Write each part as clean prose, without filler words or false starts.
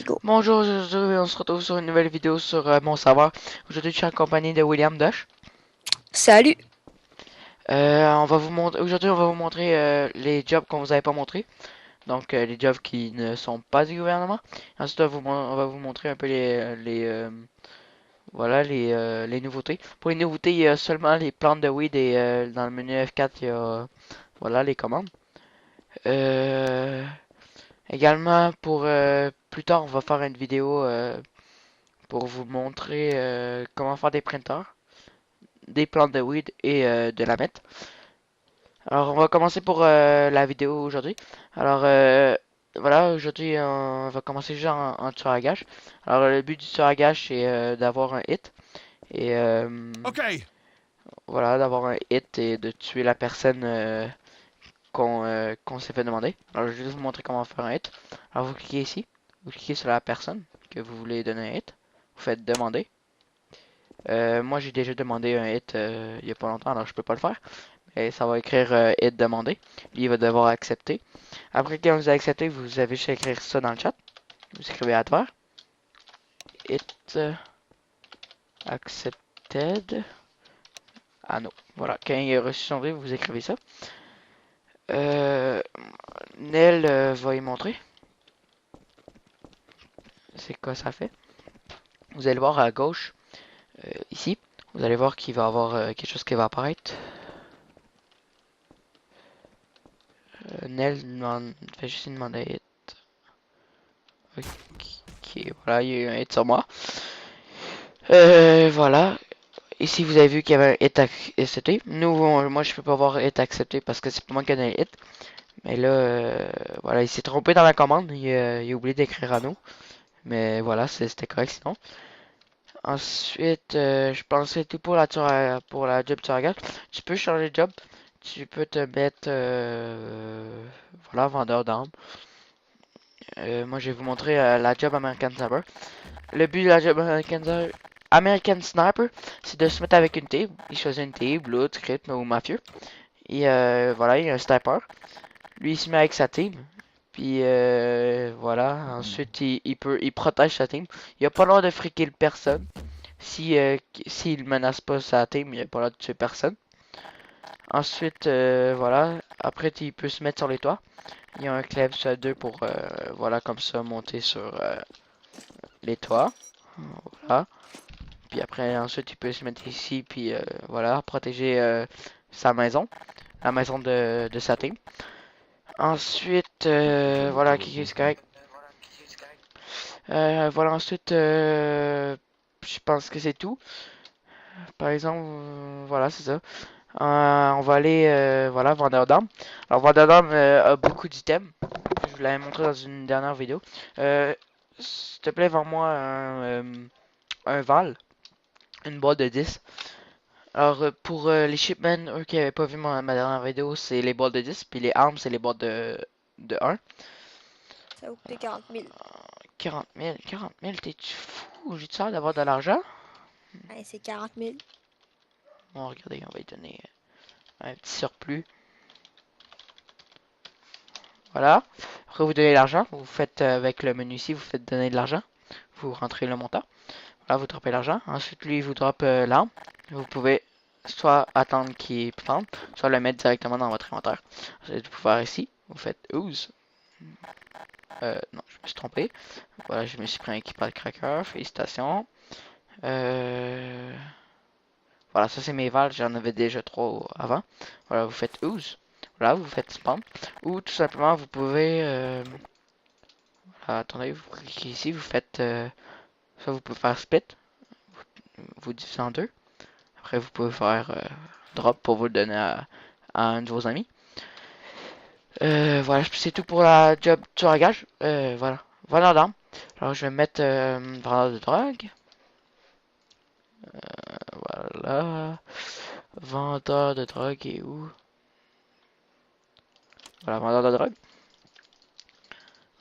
go. Bonjour, aujourd'hui on se retrouve sur une nouvelle vidéo sur mon serveur. Aujourd'hui je suis en compagnie de William Dush. Salut. Aujourd'hui on va vous montrer les jobs qu'on vous avait pas montré. Donc les jobs qui ne sont pas du gouvernement. Ensuite on va vous montrer un peu les nouveautés. Pour les nouveautés, il y a seulement les plantes de weed et dans le menu F4 il y a voilà les commandes. Euh, Également pour plus tard on va faire une vidéo pour vous montrer comment faire des printers, des plantes de weed et de la meth. Alors, on va commencer pour la vidéo aujourd'hui. Alors, voilà, aujourd'hui, on va commencer juste en tueur à gage. Alors, le but du tueur à gage, c'est d'avoir un hit. Et Okay. voilà, d'avoir un hit et de tuer la personne qu'on s'est fait demander. Alors, je vais juste vous montrer comment faire un hit. Alors, vous cliquez ici. Vous cliquez sur la personne que vous voulez donner un hit. Vous faites demander. Moi, j'ai déjà demandé un hit il y a pas longtemps, alors je peux pas le faire. Et ça va écrire hit demandé. Lui, il va devoir accepter. Après, quand vous avez accepté, vous avez juste à écrire ça dans le chat. Vous écrivez à travers. Hit accepted. Ah non. Voilà. Quand il a reçu son livre, vous écrivez ça. Euh, Nel va y montrer. C'est quoi ça fait. Vous allez voir à gauche, ici. Vous allez voir qu'il va y avoir quelque chose qui va apparaître. Nel fait juste demander hit. Ok, voilà, il y a eu un hit sur moi. Voilà. Ici, vous avez vu qu'il y avait un hit accepté. Moi, je peux pas voir hit accepté parce que c'est pas moi qui ai donné le hit. Mais là, voilà, il s'est trompé dans la commande. Il a oublié d'écrire à nous. Mais voilà, c'était correct sinon. Ensuite, je pense que c'est tout pour pour la job tueur à gage. Tu peux changer de job. Tu peux te mettre, voilà, vendeur d'armes. Moi, je vais vous montrer la job American Sniper. Le but de la job American Sniper, c'est de se mettre avec une team. Il choisit une team, Blood, Crypt ou Mafieux. Et voilà, il y a un sniper. Lui, il se met avec sa team. Puis voilà, ensuite, il protège sa team. Il a pas le droit de friquer personne. S'il menace pas sa team, il a pas le droit de tuer personne. Ensuite, voilà, après, il peut se mettre sur les toits. Il y a un clavier sur 2 pour, voilà, comme ça, monter sur les toits. Voilà. Puis après, ensuite, il peut se mettre ici, puis voilà, protéger sa maison, la maison de sa team. Ensuite, voilà, qui est correct. Voilà, ensuite, je pense que c'est tout. Par exemple, voilà, c'est ça. On va aller, voilà, vendeur d'armes. Alors, vendeur d'armes a beaucoup d'items. Je vous l'avais montré dans une dernière vidéo. S'il te plaît, vends-moi un Val, une boîte de 10. Alors, pour les shipmen, eux qui n'avaient pas vu ma dernière vidéo, c'est les boîtes de 10, puis les armes, c'est les boîtes de 1. Ça va coûter 40 000. 40 000, t'es-tu fou? J'ai-tu hâte d'avoir de l'argent? Ouais, c'est 40 000. Bon, regardez, on va lui donner un petit surplus. Voilà. Après, vous donnez l'argent. Vous faites avec le menu ici, vous faites donner de l'argent. Vous rentrez le montant. Voilà, vous droppez l'argent. Ensuite, lui, il vous drop l'arme. Vous pouvez soit attendre qu'il plante, soit le mettre directement dans votre inventaire. Ensuite, vous pouvez faire ici. Vous faites use. Non, je me suis trompé. Voilà, je me suis pris un équipement de cracker. Félicitations. Voilà, ça c'est mes vals. J'en avais déjà 3 avant. Voilà, vous faites use. Voilà, vous faites spawn. Ou tout simplement, vous pouvez... attendez, vous cliquez ici, vous faites... ça, vous pouvez faire split. Vous divisez en deux. Après, vous pouvez faire drop pour vous le donner à un de vos amis. Voilà, c'est tout pour la job tueur à gage. Voilà. Vendeur d'armes. Alors, je vais mettre vendeur de drogue. Voilà. Vendeur de drogue est où? Voilà, vendeur de drogue.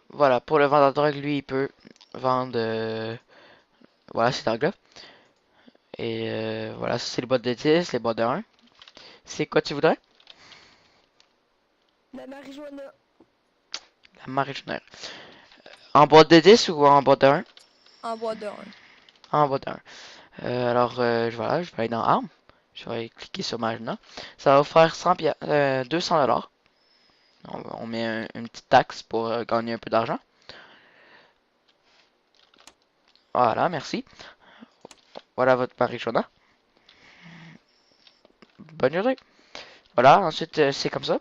Voilà, pour le vendeur de drogue, lui, il peut vendre... voilà, ces drogues-là. Et voilà, ça c'est les boîtes de 10, les boîtes de 1. C'est quoi tu voudrais? La marijuana. La marijuana. En boîte de 10 ou en boîte de 1? En boîte de 1. En boîte de 1. Voilà, je vais aller dans armes. Je vais cliquer sur Magna. Ça va faire 200 $. On met une petite taxe pour gagner un peu d'argent. Voilà, merci. Voilà votre marijuana. Bonne journée. Voilà, ensuite c'est comme ça.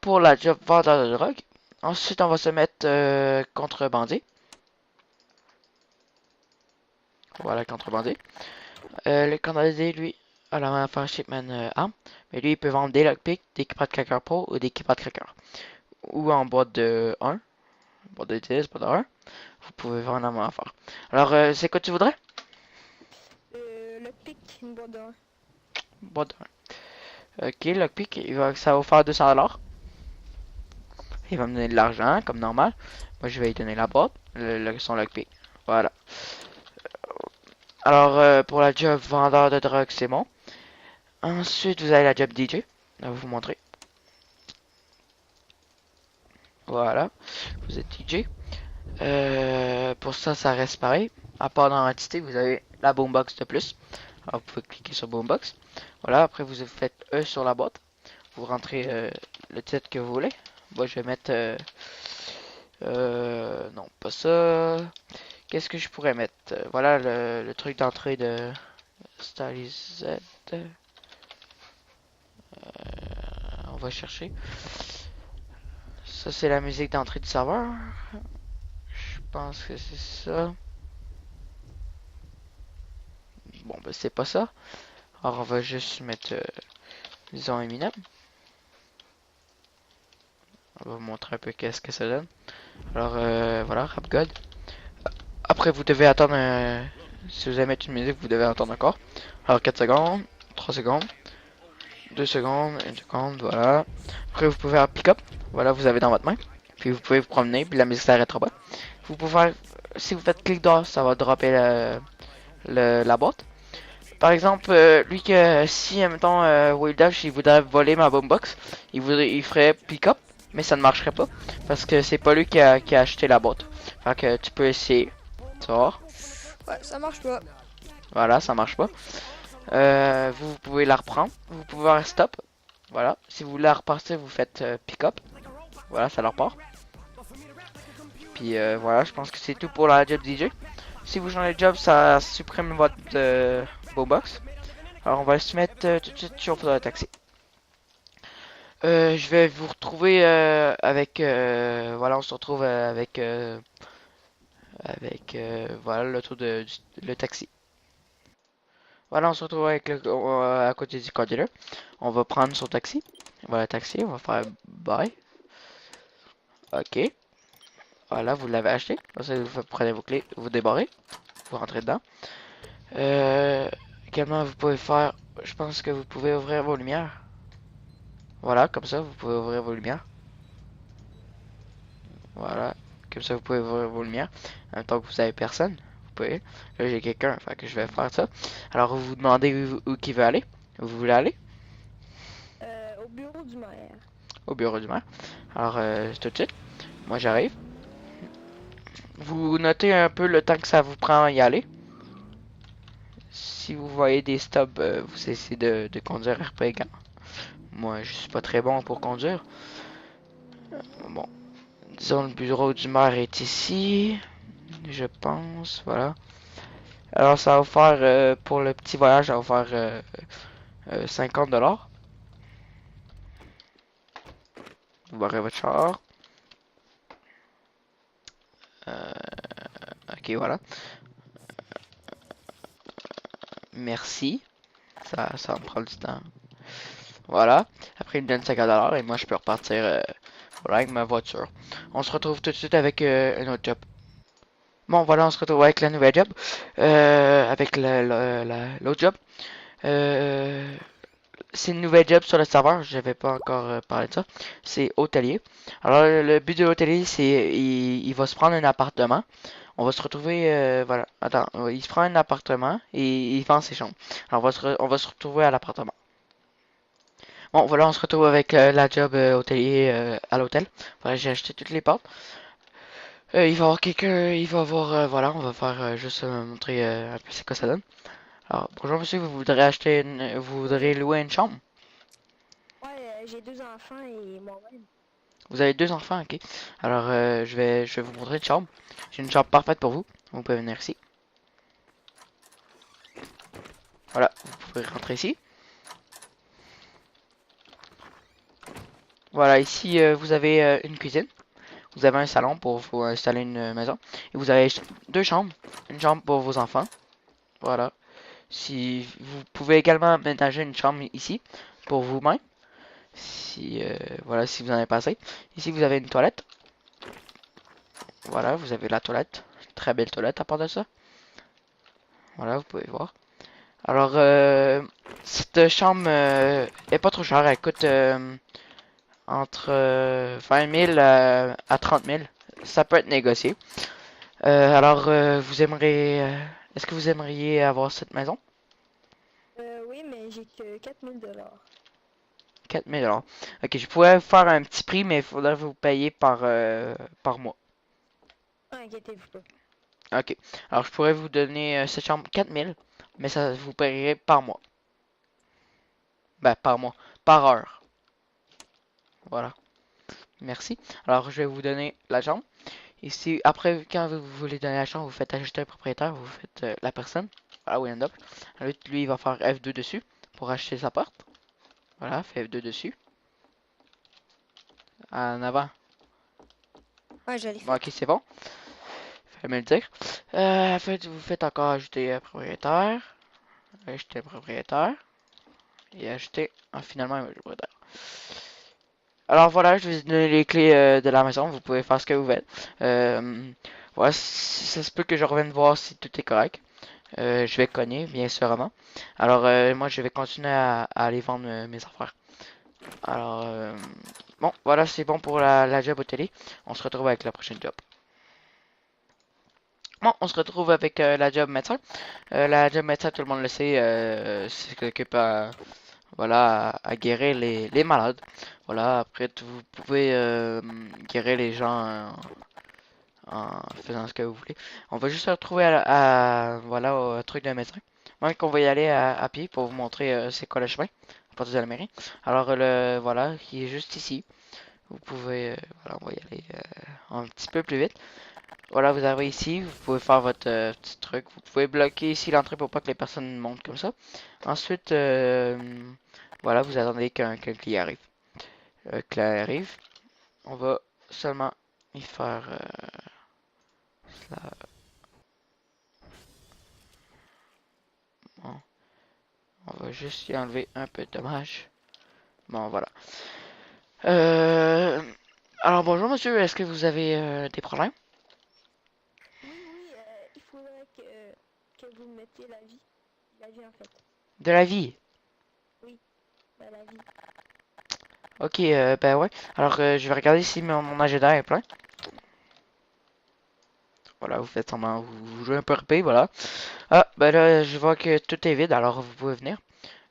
Pour la job vendeur de drogue. Ensuite on va se mettre contrebandier. Voilà, contrebandier. Le contrebandier, lui, a la même affaire Shipman arm. Mais lui, il peut vendre des lockpicks, des keypad cracker pro ou des keypad cracker. Ou en boîte de 1. Boîte de 10, boîte de 1. Vous pouvez vendre la même affaire. Alors, c'est quoi tu voudrais? Le pic, une boîte de 1. Boîte de 1. Ok, lockpick, ça va faire 200 $. Il va me donner de l'argent, comme normal. Moi, je vais lui donner la boîte, son lockpick. Voilà. Alors, pour la job vendeur de drogue, c'est bon. Ensuite, vous avez la job DJ. Je vais vous montrer. Voilà. Vous êtes DJ. Pour ça, ça reste pareil. À part dans l'entité, vous avez la boombox de plus. Alors, vous pouvez cliquer sur boombox. Voilà, après vous faites E sur la boîte. Vous rentrez le titre que vous voulez. Moi, je vais mettre... non, pas ça. Qu'est-ce que je pourrais mettre? Voilà le truc d'entrée de Stylize. On va chercher. Ça, c'est la musique d'entrée du serveur. Je pense que c'est ça. Bon, ben c'est pas ça. Alors, on va juste mettre, disons, Eminem. On va vous montrer un peu qu'est-ce que ça donne. Alors, voilà, Rap God. Après, vous devez attendre, si vous allez mettre une musique, vous devez attendre encore. Alors, 4 secondes, 3 secondes, 2 secondes, 1 seconde, voilà. Après, vous pouvez faire pick-up. Voilà, vous avez dans votre main. Puis, vous pouvez vous promener, puis la musique s'arrêtera pas. Vous pouvez faire, si vous faites clic droit, ça va dropper la boîte. Par exemple, lui que si, mettons, Wild Dash, il voudrait voler ma boombox, il ferait pick-up, mais ça ne marcherait pas, parce que c'est pas lui qui a acheté la boîte. Fait que tu peux essayer, tu vas voir. Ouais, ça marche pas. Voilà, ça marche pas. Vous pouvez la reprendre, vous pouvez faire stop, voilà. Si vous voulez la repartir, vous faites pick-up, voilà, ça la repart. Puis voilà, je pense que c'est tout pour la job DJ. Si vous changez de job, ça supprime votre boombox. Alors on va se mettre tout de suite sur le taxi. Je vais vous retrouver avec voilà, on se retrouve avec voilà le taxi. Voilà, on se retrouve avec à côté du container. On va prendre son taxi. Voilà, taxi, on va faire bye. Ok. Voilà, vous l'avez acheté. Vous prenez vos clés, vous débarrez, vous rentrez dedans. Également, vous pouvez faire, je pense que vous pouvez ouvrir vos lumières. Voilà, comme ça, vous pouvez ouvrir vos lumières. Voilà, comme ça, vous pouvez ouvrir vos lumières. En même temps que vous avez personne, vous pouvez. Là, j'ai quelqu'un, fait que je vais faire ça. Alors, vous vous demandez où qui veut aller. Où vous voulez aller? Au bureau du maire. Au bureau du maire. Alors, tout de suite. Moi, j'arrive. Vous notez un peu le temps que ça vous prend à y aller. Si vous voyez des stops, vous essayez de conduire RP. Moi, je suis pas très bon pour conduire. Bon, disons le bureau du maire est ici, je pense, voilà. Alors ça va faire, pour le petit voyage, ça va faire 50 $. Vous barrez votre char. Ok, voilà. Merci. Ça va me prendre du temps. Voilà. Après, il me donne 50 $ et moi, je peux repartir voilà, avec ma voiture. On se retrouve tout de suite avec un autre job. Bon, voilà, on se retrouve avec la nouvelle job. Avec l'autre job. C'est une nouvelle job sur le serveur. Je n'avais pas encore parlé de ça. C'est hôtelier. Alors, le but de l'hôtelier, c'est il va se prendre un appartement. On va se retrouver, voilà. Attends, il se prend un appartement et il vend ses chambres. Alors, on va se retrouver à l'appartement. Bon, voilà, on se retrouve avec la job hôtelier à l'hôtel. Voilà, j'ai acheté toutes les portes. Il va y avoir quelqu'un, il va y avoir, voilà, on va faire juste montrer un peu c'est quoi ça donne. Alors, bonjour monsieur, vous voudrez acheter vous voudrez Bonjour. louer une chambre? Ouais, j'ai deux enfants et moi-même. Vous avez deux enfants, ok. Alors, je vais vous montrer une chambre. J'ai une chambre parfaite pour vous. Vous pouvez venir ici. Voilà, vous pouvez rentrer ici. Voilà, ici, vous avez une cuisine. Vous avez un salon pour vous installer une maison. Et vous avez deux chambres. Une chambre pour vos enfants. Voilà. Si vous pouvez également aménager une chambre ici pour vous-même. Si voilà, si vous en avez pas assez. Ici, vous avez une toilette. Voilà, vous avez la toilette. Très belle toilette à part de ça. Voilà, vous pouvez voir. Alors, cette chambre est pas trop chère. Elle coûte entre 20 000 à 30 000. Ça peut être négocié. Alors, est-ce que vous aimeriez avoir cette maison? Oui, mais j'ai que 4000 $. 4 000 $. Ok, je pourrais vous faire un petit prix, mais il faudrait vous payer par mois. Ah, inquiétez-vous pas. Ok. Alors, je pourrais vous donner cette chambre 4 000, mais ça vous paierait par mois. Ben, par mois. Par heure. Voilà. Merci. Alors, je vais vous donner la chambre. Ici, après, quand vous voulez donner la chambre, vous faites ajouter un propriétaire, vous faites la personne. Voilà, we end up. Lui, il va faire F2 dessus pour acheter sa porte. Voilà, fait F2 dessus. En avant. Ouais, je l'ai Bon, fait. ok, c'est bon. Fallait me le dire. En fait, vous faites encore ajouter un propriétaire. Ajouter un propriétaire. Et ajouter finalement un propriétaire. Alors voilà, je vais vous donner les clés de la maison. Vous pouvez faire ce que vous voulez. Voilà, ça se peut que je revienne voir si tout est correct. Je vais cogner, bien sûrement. Alors, moi, je vais continuer à aller vendre mes affaires. Alors, bon, voilà, c'est bon pour la job au télé. On se retrouve avec la prochaine job. Bon, on se retrouve avec la job médecin. La job médecin, tout le monde le sait, c'est s'occupe voilà, à guérir les malades. Voilà, après, vous pouvez guérir les gens en faisant ce que vous voulez. On va juste se retrouver voilà, au truc d'un médecin. Même qu'on va y aller à pied pour vous montrer c'est quoi le chemin à partir de la mairie. Alors voilà, qui est juste ici. Vous pouvez, voilà, on va y aller un petit peu plus vite. Voilà, vous arrivez ici, vous pouvez faire votre petit truc. Vous pouvez bloquer ici l'entrée pour pas que les personnes montent comme ça. Ensuite, voilà, vous attendez qu'un client arrive. Le client arrive, on va seulement y faire cela. Bon, on va juste y enlever un peu de dommage. Bon, voilà. Euh, alors bonjour monsieur, est-ce que vous avez des problèmes? Oui, oui, il faudrait que vous mettiez la vie. La vie, en fait. De la vie? Oui, la vie. Ok, ben ouais. Alors je vais regarder si mon agenda est plein. Voilà, vous faites semblant, vous jouez un peu RP, voilà. Ah, ben là, je vois que tout est vide, alors vous pouvez venir.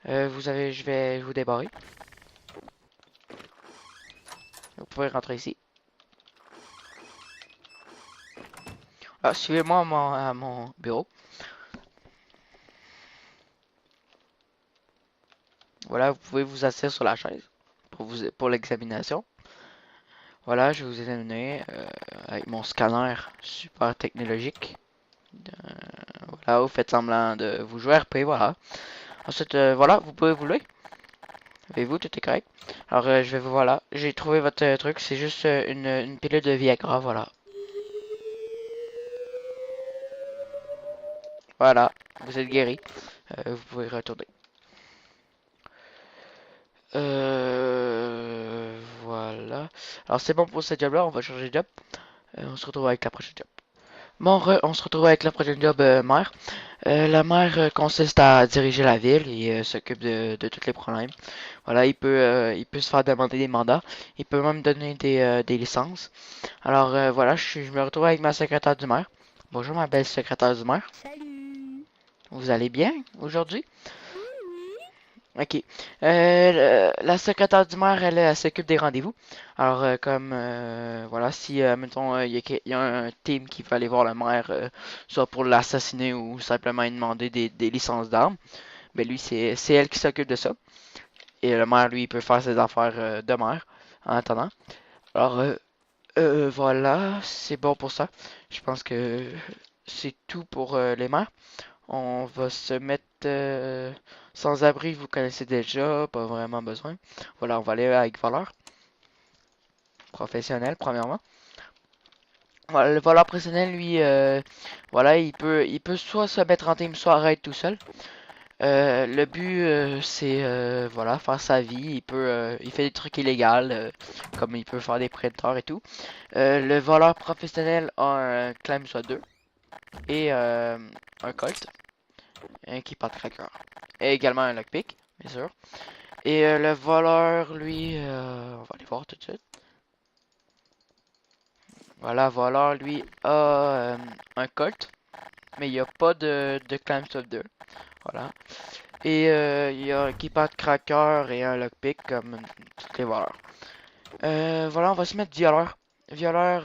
Je vais vous débarrer. Vous pouvez rentrer ici. Ah, suivez-moi à mon bureau. Voilà, vous pouvez vous asseoir sur la chaise pour l'examination. Voilà, je vais vous examiner avec mon scanner super technologique. Euh, voilà, vous faites semblant de vous jouer RP, voilà. Ensuite, voilà, vous pouvez vous lever. Avez-vous, tout est correct. Alors, je vais vous, voilà, j'ai trouvé votre truc, c'est juste une pilule de Viagra, voilà. Voilà, vous êtes guéri. Vous pouvez retourner. Voilà. Alors, c'est bon pour ce job-là, on va changer de job. On se retrouve avec la prochaine job. Bon, on se retrouve avec la prochaine job mère. La mère consiste à diriger la ville et s'occupe de tous les problèmes. Voilà, il peut se faire demander des mandats. Il peut même donner des licences. Alors voilà, je me retrouve avec ma secrétaire du maire. Bonjour ma belle secrétaire du maire. Salut! Vous allez bien aujourd'hui? Oui, oui. Ok. La secrétaire du maire, elle s'occupe des rendez-vous. Alors, comme, voilà, si, mettons, il y a un team qui veut aller voir le maire, soit pour l'assassiner ou simplement lui demander des licences d'armes, ben lui, c'est elle qui s'occupe de ça. Et le maire, lui, il peut faire ses affaires de maire en attendant. Alors, voilà, c'est bon pour ça. Je pense que c'est tout pour les maires. On va se mettre sans abri, vous connaissez déjà, pas vraiment besoin. Voilà, on va aller avec voleur professionnel premièrement. Voilà, le voleur professionnel, lui, voilà, il peut soit se mettre en team, soit arrêter tout seul. Le but, c'est, voilà, faire sa vie. Il fait des trucs illégaux, comme il peut faire des prédateurs et tout. Le voleur professionnel a un clam soit 2 et un colt, un qui de cracker. Et également un lockpick, bien sûr. Et le voleur, lui, on va aller voir tout de suite. Voilà, voleur, lui, a un colt, mais il n'y a pas de clam swap 2. Voilà. Et il y a un keypad cracker et un lockpick comme tous les voleurs. Voilà, on va se mettre violeur. Violeur,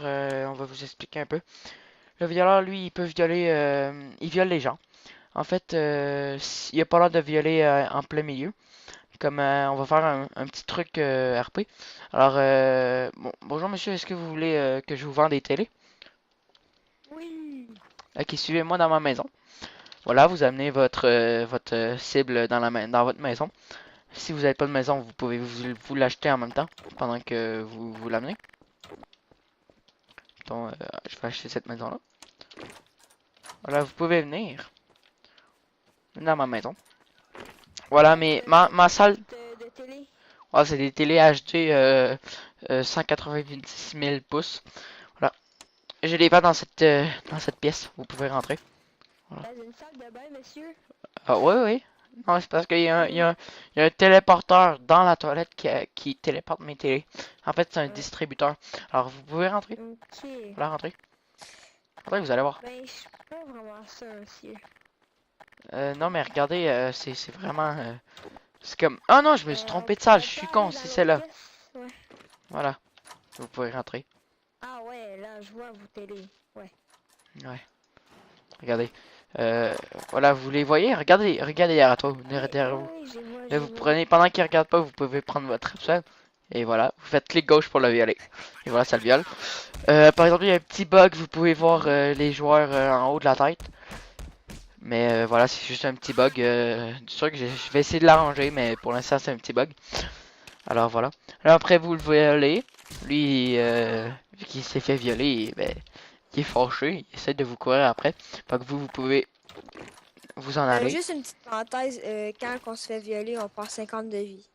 on va vous expliquer un peu. Le violeur, lui, il peut violer, il viole les gens. En fait, il a pas l'air de violer en plein milieu. Comme on va faire un petit truc RP. Alors, bonjour monsieur, est-ce que vous voulez que je vous vende des télés? Oui. Ok, suivez-moi dans ma maison. Voilà, vous amenez votre cible dans votre maison. Si vous n'avez pas de maison, vous pouvez vous l'acheter en même temps pendant que vous l'amenez. Donc, je vais acheter cette maison-là. Voilà, vous pouvez venir dans ma maison. Voilà, mais ma Quel salle, type de télé? oh, c'est des télé HD 190 000 pouces. Voilà, je les vends dans cette pièce. Vous pouvez rentrer. Voilà. Dans une salle de bain, monsieur? Ah, oui, oui. Non, c'est parce qu'il y a Ok. il y a un téléporteur dans la toilette qui téléporte mes télés. En fait, c'est un Ouais. distributeur. Alors, vous pouvez rentrer. Ok. Voilà, rentrer. Rentrez, vous allez voir. Ben, je suis pas vraiment ça, monsieur. Non, mais regardez, c'est vraiment... c'est comme... Oh non, je me suis On trompé de salle. Je pourrait suis pas con, aller dans c'est l'autre celle-là. pièce? Ouais. Voilà, vous pouvez rentrer. Ah ouais, là, je vois vos télé. Ouais. Ouais, regardez. Voilà, vous les voyez? Regardez, regardez derrière toi, Oui, derrière oui, vous. oui, je vois, Là, je vous vois. prenez, pendant qu'il regarde pas, vous pouvez prendre votre Epson. Et voilà, vous faites clic gauche pour le violer. Et voilà, ça le viole. Par exemple, il y a un petit bug, vous pouvez voir les joueurs en haut de la tête. Mais voilà, c'est juste un petit bug. C'est sûr que je vais essayer de l'arranger, mais pour l'instant, c'est un petit bug. Alors voilà. Là, après, vous le violez. Lui, vu qu'il s'est fait violer, ben, il est fâché. Il essaie de vous courir après. Fait que vous pouvez vous en aller. Juste une petite parenthèse, quand on se fait violer, on perd 50 de vie.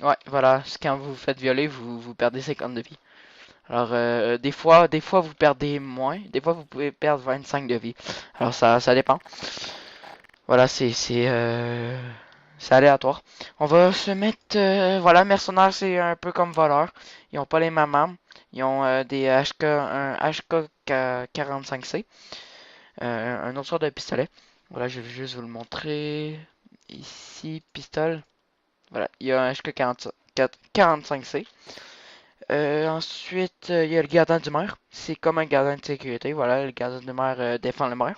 Ouais, voilà. Quand vous vous faites violer, vous perdez 50 de vie. Alors, des fois, vous perdez moins. Des fois, vous pouvez perdre 25 de vie. Alors, ça dépend. Voilà, c'est aléatoire. On va se mettre, voilà, mercenaires, c'est un peu comme voleurs. Ils ont pas les mêmes armes. Ils ont des HK, un HK 45C, un autre sort de pistolet. Voilà, je vais juste vous le montrer. Ici, pistole. Voilà, il y a un HK 45C. Ensuite, il y a le gardien du maire. C'est comme un gardien de sécurité. Voilà, le gardien du maire défend le maire.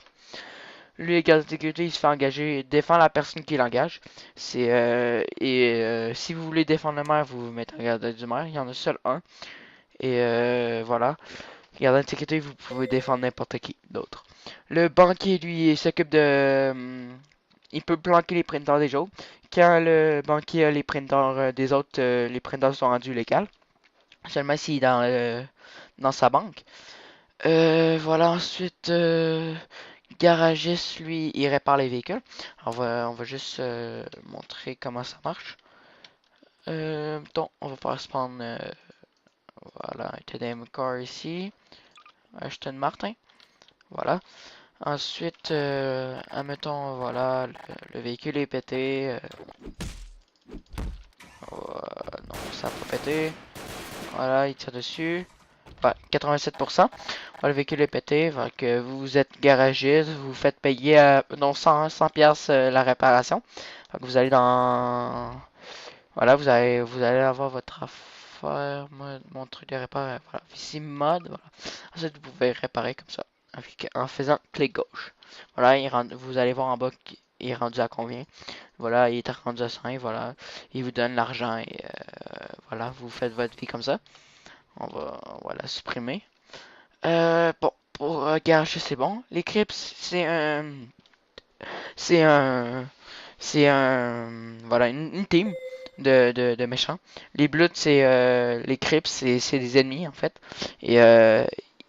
Lui, le gardien de sécurité, il se fait engager, défend la personne qui l'engage. Si vous voulez défendre le maire, vous vous mettez un gardien du maire. Il y en a seul un. Et voilà. Gardien de sécurité, vous pouvez défendre n'importe qui d'autre. Le banquier, lui, il s'occupe de... il peut planquer les printers des autres. Quand le banquier a les printers des autres, les printers sont rendus légaux. Seulement s'il est dans sa banque. Voilà, ensuite, garagiste, lui, il répare les véhicules. On va juste montrer comment ça marche. Donc, on va faire spawn, voilà, un TDM car ici. Aston Martin, voilà. Ensuite, admettons, voilà, le véhicule est pété. Non, ça n'a pas pété. Voilà, il tire dessus. Ouais, 87%. Le véhicule est pété, fait que vous êtes garagiste, vous faites payer non 100 pièces la réparation. Fait que vous allez dans... Voilà, vous allez avoir votre affaire, mon truc de réparer. Voilà, ici mode, voilà. Ensuite, vous pouvez réparer comme ça, en faisant clic gauche. Voilà, vous allez voir en bas qu'il est rendu à combien. Voilà, il est rendu à 5, voilà. Il vous donne l'argent et voilà, vous faites votre vie comme ça. On va, voilà, supprimer. Bon, pour gage, c'est bon. Les Crips, c'est un, voilà, une team de méchants. Les Bloods, les Crips, c'est des ennemis en fait. Et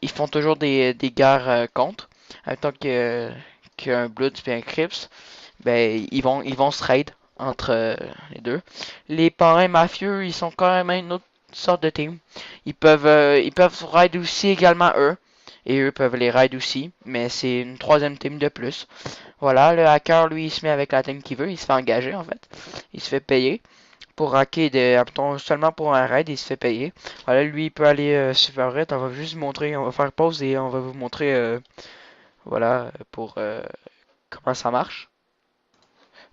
ils font toujours des guerres contre. En tant qu'un Bloods et un Crips, ben ils vont se raid entre les deux. Les parrains mafieux, ils sont quand même une autre sorte de team. Ils peuvent raid aussi également eux. Et eux peuvent les raid aussi. Mais c'est une troisième team de plus. Voilà, le hacker, lui, il se met avec la team qu'il veut. Il se fait engager, en fait. Il se fait payer. Pour hacker seulement pour un raid, il se fait payer. Voilà, lui, il peut aller sur Reddit. On va juste vous montrer. On va faire pause et on va vous montrer, voilà, pour comment ça marche.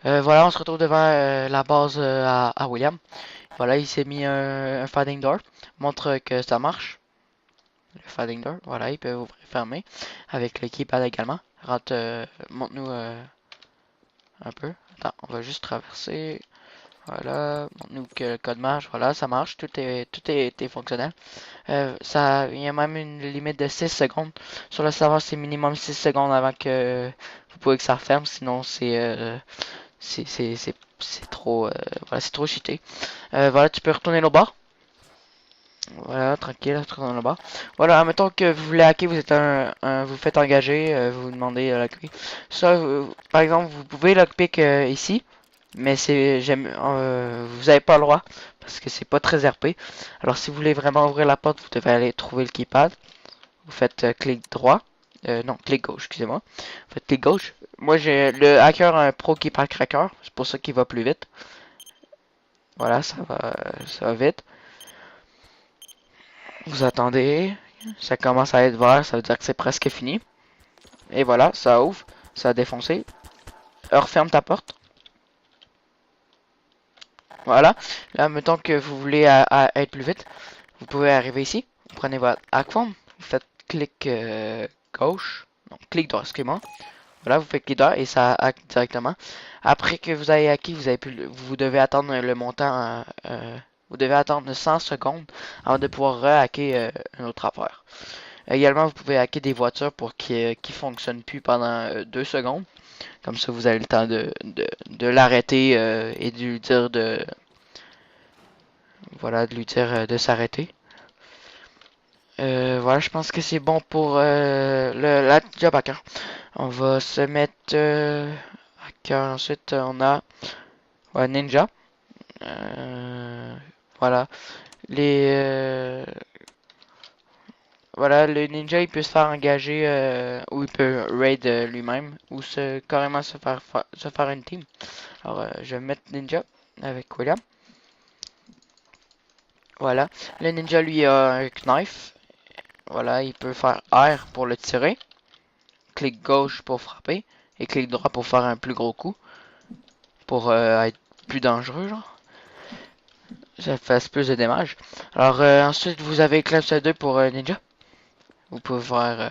Voilà, on se retrouve devant la base à William. Voilà, il s'est mis un fading door. Montre que ça marche. Le fading door, voilà, il peut ouvrir et fermer. Avec le keypad également. Montre-nous un peu. Attends, on va juste traverser. Voilà, montre-nous que le code marche. Voilà, ça marche. Tout est fonctionnel. Il y a même une limite de 6 secondes. Sur le serveur, c'est minimum 6 secondes avant que vous pouvez que ça referme. Sinon, c'est trop, voilà, c'est trop cheaté. Voilà, tu peux retourner au bas. Voilà, tranquille, retourner au bas. Voilà, admettons que vous voulez hacker, vous faites engager, vous demandez à l'occuper. Ça, par exemple, vous pouvez lockpick ici, mais vous n'avez pas le droit parce que c'est pas très RP. Alors, si vous voulez vraiment ouvrir la porte, vous devez aller trouver le keypad. Vous faites clic droit, non, clic gauche, excusez-moi. Vous faites clic gauche. Moi, le hacker a un pro keypad cracker, c'est pour ça qu'il va plus vite. Voilà, ça va vite. Vous attendez, ça commence à être vert, ça veut dire que c'est presque fini. Et voilà, ça ouvre, ça a défoncé. Referme ta porte. Voilà, là, mettons que vous voulez être plus vite, vous pouvez arriver ici. Vous prenez votre hackform, vous faites clic gauche, non, clic droit, excusez-moi. Voilà, vous faites clic droit et ça hack directement. Après que vous avez hacké, vous devez attendre le montant, vous devez attendre 100 secondes avant de pouvoir re-hacker une autre affaire. Également, vous pouvez hacker des voitures pour qui fonctionnent plus pendant 2 secondes. Comme ça, vous avez le temps de l'arrêter et de lui dire voilà, de lui dire de s'arrêter. Voilà, je pense que c'est bon pour la job hacker. On va se mettre hacker. Ensuite, on a Ninja. Voilà. Voilà, le ninja il peut se faire engager ou il peut raid lui-même ou carrément se faire une team. Alors je vais mettre ninja avec William. Voilà, le ninja lui a un knife. Voilà, il peut faire R pour le tirer, clic gauche pour frapper et clic droit pour faire un plus gros coup pour être plus dangereux genre. Ça fait plus de dommages. Alors ensuite vous avez Clamps 2 pour ninja. Vous pouvez faire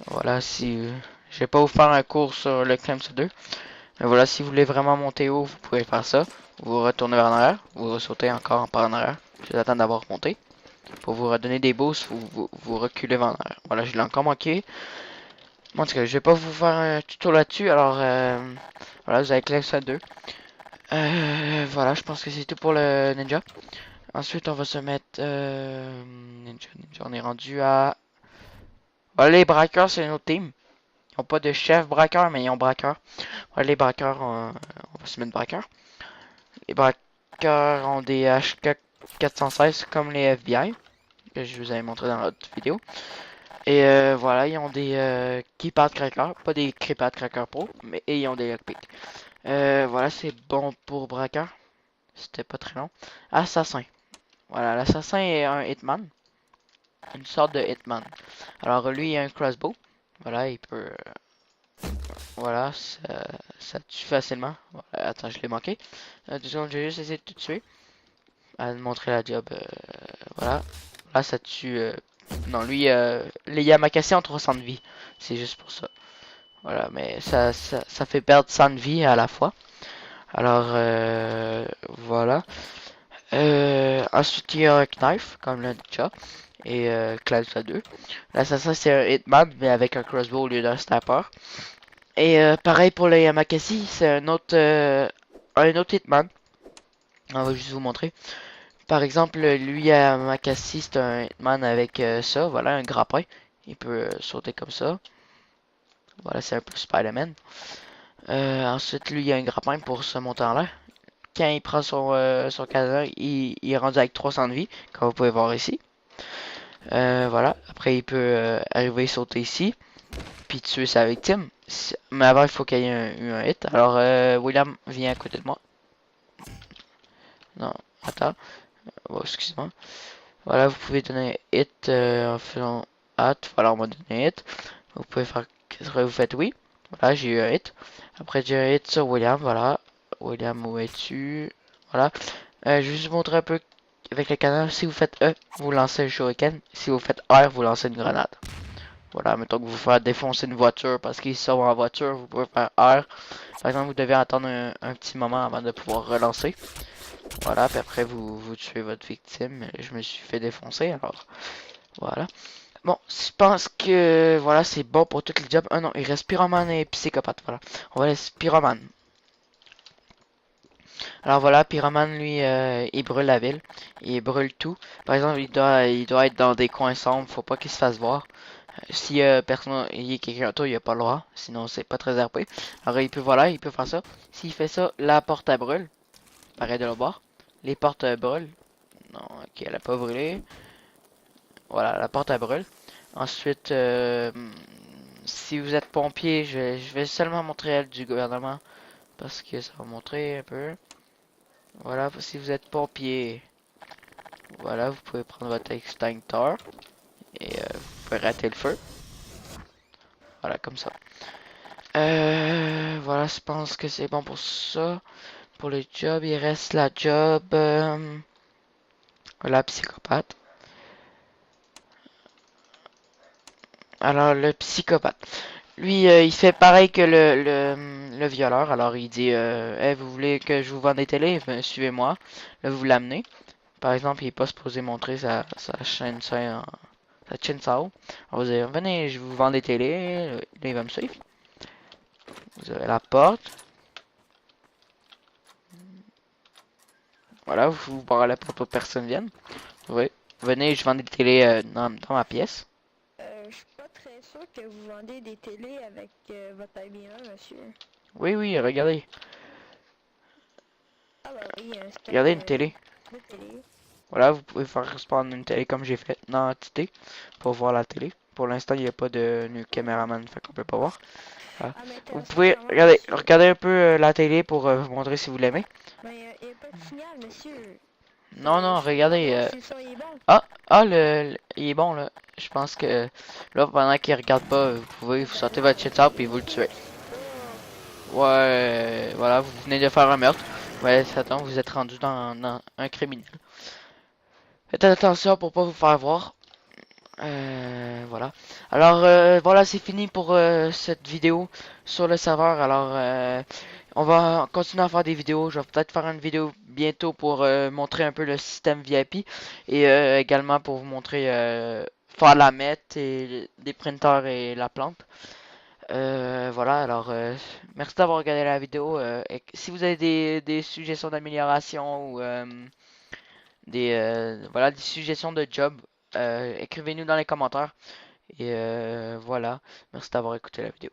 voilà, si je vais pas vous faire un cours sur le Clamps 2. Mais voilà, si vous voulez vraiment monter haut, vous pouvez faire ça. Vous retournez vers en arrière, vous sautez encore par en arrière. Je vais attendre d'avoir monté. Pour vous redonner des boosts, vous reculez vers en arrière. Voilà, je l'ai encore manqué. Bon, en tout cas, je vais pas vous faire un tuto là-dessus. Alors, voilà, vous avez Clamps 2. Voilà, je pense que c'est tout pour le ninja. Ensuite, on va se mettre ninja. On est rendu à... Voilà, les braqueurs, c'est une autre team. Ils n'ont pas de chef braqueur, mais ils ont braqueur. Voilà, les braqueurs, on va se mettre braqueur. Les braqueurs ont des HK 416 comme les FBI, que je vous avais montré dans l'autre vidéo. Et voilà, ils ont des keypad crackers, pas des keypad crackers pro, mais ils ont des lockpicks. Voilà, c'est bon pour braqueur. C'était pas très long. Assassin. Voilà, l'assassin est un hitman. Une sorte de hitman. Alors lui, il a un crossbow. Voilà, il peut Voilà, ça tue facilement. Voilà, attends, je l'ai manqué. 2 secondes, j'ai juste essayé de te tuer. À te montrer la job. Voilà. Là, ça tue. Non, lui, les Yamakasi ont 300 de vie. C'est juste pour ça. Voilà, mais ça fait perdre 100 de vie à la fois. Alors, voilà. Ensuite, il y a un Knife, comme l'a dit déjà. Et Claudia 2. L'assassin, c'est un Hitman, mais avec un crossbow au lieu d'un sniper. Et pareil pour le Yamakasi, c'est un autre Hitman. On va juste vous montrer. Par exemple, lui Yamakasi, c'est un Hitman avec ça, voilà, un grappin. Il peut sauter comme ça. Voilà, c'est un peu Spider-Man. Ensuite, lui, il a un grappin pour se monter en l'air. Quand il prend son cadenas, il est rendu avec 300 de vie, comme vous pouvez voir ici. Voilà, après il peut arriver sauter ici, puis tuer sa victime. Mais avant, il faut qu'il y ait eu un hit. Alors, William vient à côté de moi. Non, attends. Oh, excuse-moi. Voilà, vous pouvez donner hit en faisant hâte. Voilà, on m'a donné hit. Vous pouvez faire. Vous faites oui. Voilà, j'ai eu un hit. Après, j'ai un hit sur William. Voilà. William, où es-tu? Voilà. Je vais juste vous montrer un peu avec le canal. Si vous faites E, vous lancez un shuriken. Si vous faites R, vous lancez une grenade. Voilà, mettons que vous faites défoncer une voiture parce qu'ils sont en voiture, vous pouvez faire R. Par exemple, vous devez attendre un petit moment avant de pouvoir relancer. Voilà, puis après vous tuez votre victime. Je me suis fait défoncer, alors voilà. Bon, je pense que voilà, c'est bon pour tous les jobs. Ah non, il reste pyromane et psychopathe, voilà. On va laisser pyromane. Alors voilà, pyromane, lui, il brûle la ville. Il brûle tout. Par exemple, il doit être dans des coins sombres, faut pas qu'il se fasse voir. Si personne, il y a quelqu'un autour, il a pas le droit. Sinon, c'est pas très RP. Alors, il peut, voilà, il peut faire ça. S'il fait ça, la porte, elle brûle. Pareil de l'autre bord. Les portes brûlent. Non, ok, elle a pas brûlé. Voilà, la porte, elle brûle. Ensuite, si vous êtes pompier, je vais seulement montrer elle du gouvernement. Parce que ça va montrer un peu. Voilà, si vous êtes pompier, voilà, vous pouvez prendre votre extincteur. Et vous pouvez rater le feu. Voilà, comme ça. Voilà, je pense que c'est bon pour ça. Pour le job, il reste la job. Voilà, psychopathe. Alors, le psychopathe. Lui, il fait pareil que le violeur. Alors, il dit hey, vous voulez que je vous vende des télés? Ben, suivez-moi. Là, vous l'amenez. Par exemple, il n'est pas supposé montrer sa chaîne, sa chaîne sao. On va dire venez, je vous vends des télés. Là, il va me suivre. Vous avez la porte. Voilà, vous barrez la porte pour que personne vienne. Oui. Venez, je vends des télés dans ma pièce. Je suis pas très sûr que vous vendez des télés avec votre IB1, monsieur. Oui, oui, regardez. Ah bah oui, il y a un stock Regardez une télé. de télé. Voilà, vous pouvez faire spawn une télé comme j'ai fait dans l'entité pour voir la télé. Pour l'instant, il n'y a pas de caméraman, fait qu'on peut pas voir. Voilà. Ah, mais Vous pouvez regarder un peu la télé pour vous montrer si vous l'aimez. mais il n'y a pas de signal, monsieur. Non, non, regardez. Si le son est bon. Il est bon là. Je pense que là, pendant qu'il regarde pas, vous pouvez vous sortir votre shit up et vous le tuez. Ouais, voilà, vous venez de faire un meurtre. Ouais, attends, vous êtes rendu dans un criminel. Faites attention pour pas vous faire voir. Voilà. Alors, voilà, c'est fini pour cette vidéo sur le serveur. Alors, on va continuer à faire des vidéos. Je vais peut-être faire une vidéo bientôt pour montrer un peu le système VIP. Et également pour vous montrer faire la mette et des printers et la plante. Voilà, alors merci d'avoir regardé la vidéo. Et si vous avez des suggestions d'amélioration ou voilà, des suggestions de job, écrivez-nous dans les commentaires. Et voilà, merci d'avoir écouté la vidéo.